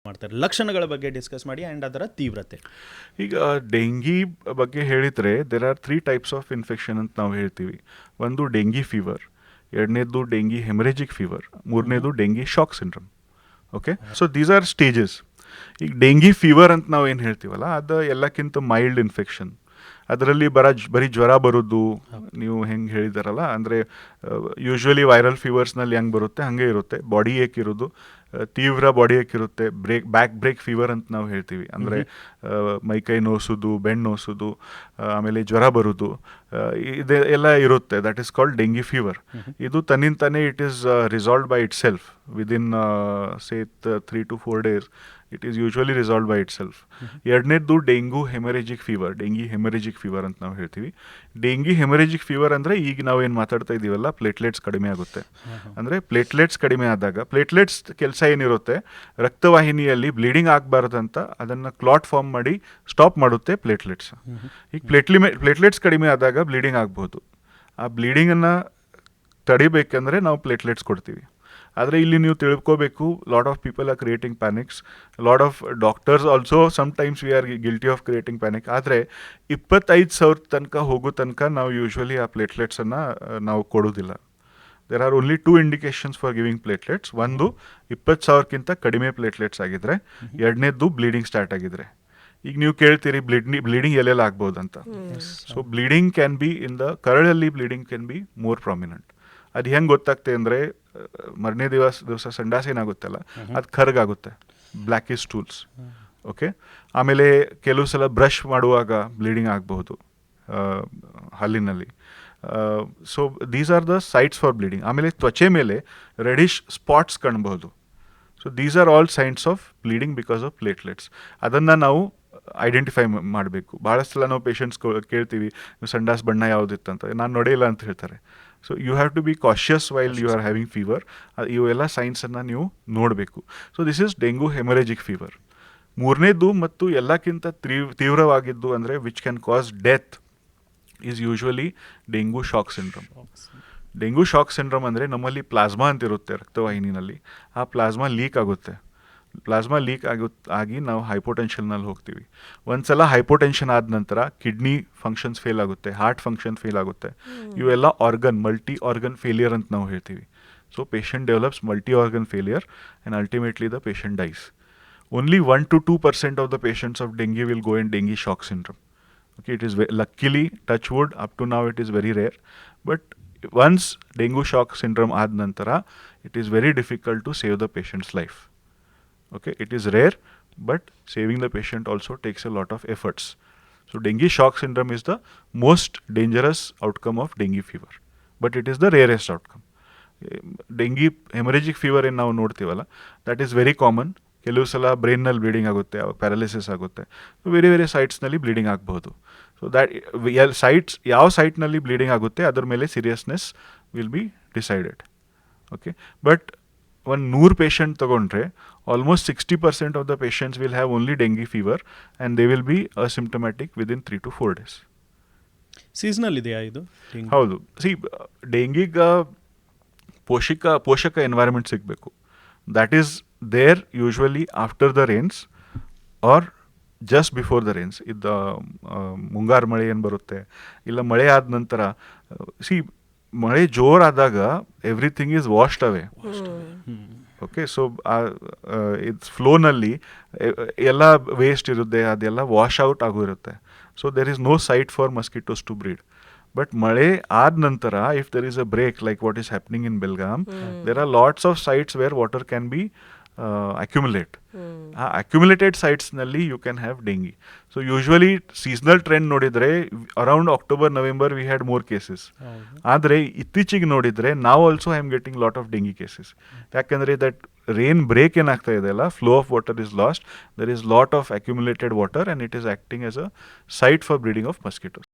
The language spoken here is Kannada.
ಮಾಡ್ತಾರೆ. ಲಕ್ಷಣಗಳ ಬಗ್ಗೆ ಡಿಸ್ಕಸ್ ಮಾಡಿ ಆ್ಯಂಡ್ ಅದರ ತೀವ್ರತೆ. ಈಗ ಡೆಂಗಿ ಬಗ್ಗೆ ಹೇಳಿದರೆ there are 3 types of infection ಅಂತ ನಾವು ಹೇಳ್ತೀವಿ. ಒಂದು ಡೆಂಗಿ ಫೀವರ್, ಎರಡನೇದು ಡೆಂಗಿ ಹೆಮರೇಜಿಕ್ ಫೀವರ್, ಮೂರನೇದು dengue shock syndrome. Okay, so these are stages. ಈಗ ಡೆಂಗಿ ಫೀವರ್ ಅಂತ ನಾವು ಏನು ಹೇಳ್ತೀವಲ್ಲ ಅದು ಎಲ್ಲಕ್ಕಿಂತ ಮೈಲ್ಡ್ ಇನ್ಫೆಕ್ಷನ್. ಅದರಲ್ಲಿ ಬರೀ ಜ್ವರ ಬರೋದು, ನೀವು ಹೆಂಗೆ ಹೇಳಿದಾರಲ್ಲ, ಅಂದರೆ ಯೂಶ್ವಲಿ ವೈರಲ್ ಫೀವರ್ಸ್ನಲ್ಲಿ ಹೆಂಗೆ ಬರುತ್ತೆ ಹಾಗೆ ಇರುತ್ತೆ. ಬಾಡಿ ಏಕ್ ಇರೋದು, ತೀವ್ರ ಬಾಡಿ ಏಕ್ ಇರುತ್ತೆ. ಬ್ಯಾಕ್ ಬ್ರೇಕ್ ಫೀವರ್ ಅಂತ ನಾವು ಹೇಳ್ತೀವಿ. ಅಂದರೆ ಮೈಕೈ ನೋಸೋದು, ಬೆನ್ನು ನೋಸೋದು, ಆಮೇಲೆ ಜ್ವರ ಬರೋದು, ಇದೆ ಎಲ್ಲ ಇರುತ್ತೆ. That is called dengue fever. ಇದು ತನ್ನಿಂತಾನೇ it is resolved by itself within say 3 to 4 days. It is usually resolve by itself. ಎರಡನೇದ್ದು ಡೆಂಗಿ ಹೆಮರೇಜಿಕ್ ಫೀವರ್ ಅಂತ ನಾವು ಹೇಳ್ತೀವಿ. ಡೆಂಗಿ ಹೆಮರೇಜಿಕ್ ಫೀವರ್ ಅಂದರೆ ಈಗ ನಾವು ಏನು ಮಾತಾಡ್ತಾ ಇದ್ದೀವಲ್ಲ, ಪ್ಲೇಟ್ಲೆಟ್ಸ್ ಕಡಿಮೆ ಆಗುತ್ತೆ. ಅಂದರೆ ಪ್ಲೇಟ್ಲೆಟ್ಸ್ ಕಡಿಮೆ ಆದಾಗ, ಪ್ಲೇಟ್ಲೆಟ್ಸ್ ಕೆಲಸ ಏನಿರುತ್ತೆ, ರಕ್ತವಾಹಿನಿಯಲ್ಲಿ ಬ್ಲೀಡಿಂಗ್ ಆಗಬಾರ್ದಂತ ಅದನ್ನು ಕ್ಲಾಟ್ ಫಾರ್ಮ್ ಮಾಡಿ ಸ್ಟಾಪ್ ಮಾಡುತ್ತೆ ಪ್ಲೇಟ್ಲೆಟ್ಸ್. ಈಗ ಪ್ಲೇಟ್ಲೆಟ್ಸ್ ಕಡಿಮೆ ಆದಾಗ ಬ್ಲೀಡಿಂಗ್ ಆಗ್ಬೋದು. ಆ ಬ್ಲೀಡಿಂಗನ್ನು ತಡಿಬೇಕಂದ್ರೆ ನಾವು ಪ್ಲೇಟ್ಲೆಟ್ಸ್ ಕೊಡ್ತೀವಿ. ಆದರೆ ಇಲ್ಲಿ ನೀವು ತಿಳ್ಕೋಬೇಕು, lot of people are creating panics. Lot of doctors also sometimes we are guilty of creating panic. ಆದರೆ 25,000 ತನಕ ಹೋಗೋ ತನಕ ನಾವು ಯೂಶ್ವಲಿ ಆ ಪ್ಲೇಟ್ಲೆಟ್ಸನ್ನು ನಾವು ಕೊಡೋದಿಲ್ಲ. There are only 2 indications for giving platelets. ಒಂದು 20,000ಕ್ಕಿಂತ ಕಡಿಮೆ ಪ್ಲೇಟ್ಲೆಟ್ಸ್ ಆಗಿದ್ರೆ, ಎರಡನೇದ್ದು ಬ್ಲೀಡಿಂಗ್ ಸ್ಟಾರ್ಟ್ ಆಗಿದ್ರೆ. ಈಗ ನೀವು ಕೇಳ್ತೀರಿ ಬ್ಲೀಡಿಂಗ್ ಎಲ್ಲೆಲ್ಲ ಆಗ್ಬೋದಂತ. ಸೊ ಬ್ಲೀಡಿಂಗ್ ಕ್ಯಾನ್ ಬಿ ಕರಳಲ್ಲಿ bleeding can be more prominent. ಅದು ಹೆಂಗೆ ಗೊತ್ತಾಗ್ತೆ ಅಂದರೆ, ಮರನೇ ದಿವಸ ಸಂಡಾಸ ಏನಾಗುತ್ತಲ್ಲ ಅದು ಕರ್ಗಾಗುತ್ತೆ, ಬ್ಲ್ಯಾಕಿಶ್ ಸ್ಟೂಲ್ಸ್. ಓಕೆ, ಆಮೇಲೆ ಕೆಲವು ಸಲ ಬ್ರಷ್ ಮಾಡುವಾಗ ಬ್ಲೀಡಿಂಗ್ ಆಗಬಹುದು ಹಲ್ಲಿನಲ್ಲಿ. So these are the sites for bleeding. ಆಮೇಲೆ ತ್ವಚೆ ಮೇಲೆ ರೆಡಿಶ್ ಸ್ಪಾಟ್ಸ್ ಕಾಣಬಹುದು. So these are all signs of bleeding because of platelets. ಅದನ್ನು ನಾವು ಐಡೆಂಟಿಫೈ ಮಾಡಬೇಕು. ಭಾಳಷ್ಟು ಸಲ ನಾವು ಪೇಷಂಟ್ಸ್ ಕೇಳ್ತೀವಿ, ಸಂಡಾಸ್ ಬಣ್ಣ ಯಾವುದಿತ್ತಂತ, ನಾನು ನೋಡಿಲ್ಲ ಅಂತ ಹೇಳ್ತಾರೆ. So you have to be cautious while you are having fever. ಇವೆಲ್ಲ ಸೈನ್ಸನ್ನು ನೀವು ನೋಡಬೇಕು. So this is dengue haemorrhagic fever. ಮೂರನೇದು ಮತ್ತು ಎಲ್ಲಕ್ಕಿಂತ ತೀವ್ರವಾಗಿದ್ದು ಅಂದರೆ which can cause death is usually dengue shock syndrome. Dengue shock syndrome ಅಂದರೆ ನಮ್ಮಲ್ಲಿ ಪ್ಲಾಸ್ಮಾ ಅಂತ ಇರುತ್ತೆ ರಕ್ತವಾಹಿನಿನಲ್ಲಿ. ಆ ಪ್ಲಾಸ್ಮಾ ಲೀಕ್ ಆಗುತ್ತೆ. ಆಗಿ ನಾವು ಹೈಪೋಟೆನ್ಷನ್ನಲ್ಲಿ ಹೋಗ್ತೀವಿ. ಒಂದ್ಸಲ ಹೈಪೋಟೆನ್ಷನ್ ಆದ ನಂತರ ಕಿಡ್ನಿ ಫಂಕ್ಷನ್ಸ್ ಫೇಲ್ ಆಗುತ್ತೆ, ಹಾರ್ಟ್ ಫಂಕ್ಷನ್ ಫೇಲ್ ಆಗುತ್ತೆ. ಇವೆಲ್ಲ ಮಲ್ಟಿ ಆರ್ಗನ್ ಫೇಲಿಯರ್ ಅಂತ ನಾವು ಹೇಳ್ತೀವಿ. So patient develops multi organ failure and ultimately the patient dies. Only 1 to 2% of the patients of dengue will go in dengue shock syndrome. Okay, it is luckily, touch wood, up to now it is very rare. But once dengue shock syndrome aad nantara, it is very difficult to save the patient's life. Okay, it is rare, but saving the patient also takes a lot of efforts. So dengue shock syndrome is the most dangerous outcome of dengue fever, but it is the rarest outcome. Dengue hemorrhagic fever ಏನು ನಾವು ನೋಡ್ತೀವಲ್ಲ, that is very common. ಕೆಲವು ಸಲ ಬ್ರೈನ್ನಲ್ಲಿ ಬ್ಲೀಡಿಂಗ್ ಆಗುತ್ತೆ, ಪ್ಯಾರಾಲಿಸಿಸ್ ಆಗುತ್ತೆ. ಬೇರೆ ಸೈಟ್ಸ್ನಲ್ಲಿ ಬ್ಲೀಡಿಂಗ್ ಆಗಬಹುದು. ಸೊ ದ್ಯಾಟ್ ಯಾವ ಸೈಟ್ನಲ್ಲಿ ಬ್ಲೀಡಿಂಗ್ ಆಗುತ್ತೆ ಅದರ ಮೇಲೆ seriousness will be decided. Okay, but 100 patient ತಗೊಂಡ್ರೆ almost 60% of the patients will have only dengue fever and they will be asymptomatic within 3 to 4 days. Seasonal ಇದೆಯಾ ಇದು? ಹೌದು. ಡೆಂಗಿಗೆ ಪೋಷಕ ಎನ್ವೈರನ್ಮೆಂಟ್ ಸಿಗಬೇಕು. That is there usually after the rains or just before the rains. ಇದು ಮುಂಗಾರು ಮಳೆ ಏನು ಬರುತ್ತೆ, ಇಲ್ಲ ಮಳೆ ಆದ ನಂತರ. ಮಳೆ ಜೋರಾದಾಗ everything is washed away. Okay, so ಇದು ಫ್ಲೋನಲ್ಲಿ ಎಲ್ಲ ವೇಸ್ಟ್ ಇರುತ್ತೆ, ಅದೆಲ್ಲ ವಾಶ್ ಔಟ್ ಆಗಿರುತ್ತೆ. So there is no site for mosquitoes to breed. But ಮಳೆ ಆದ ನಂತರ if there is a break like what is happening in Belgaum, there are lots of sites where water can be accumulate. ಆ ಅಕ್ಯುಮುಲೇಟೆಡ್ ಸೈಟ್ಸ್ನಲ್ಲಿ you can have dengue. So usually seasonal trend ನೋಡಿದರೆ around October November we had more cases. ಆದರೆ ಇತ್ತೀಚೆಗೆ ನೋಡಿದರೆ ನಾವು also I am getting lot of dengue cases. ಯಾಕೆಂದರೆ ದಟ್ ರೇನ್ ಬ್ರೇಕ್ ಏನಾಗ್ತಾ ಇದೆ ಅಲ್ಲ, flow of water is lost, there is lot of accumulated water and it is acting as a site for breeding of mosquitoes.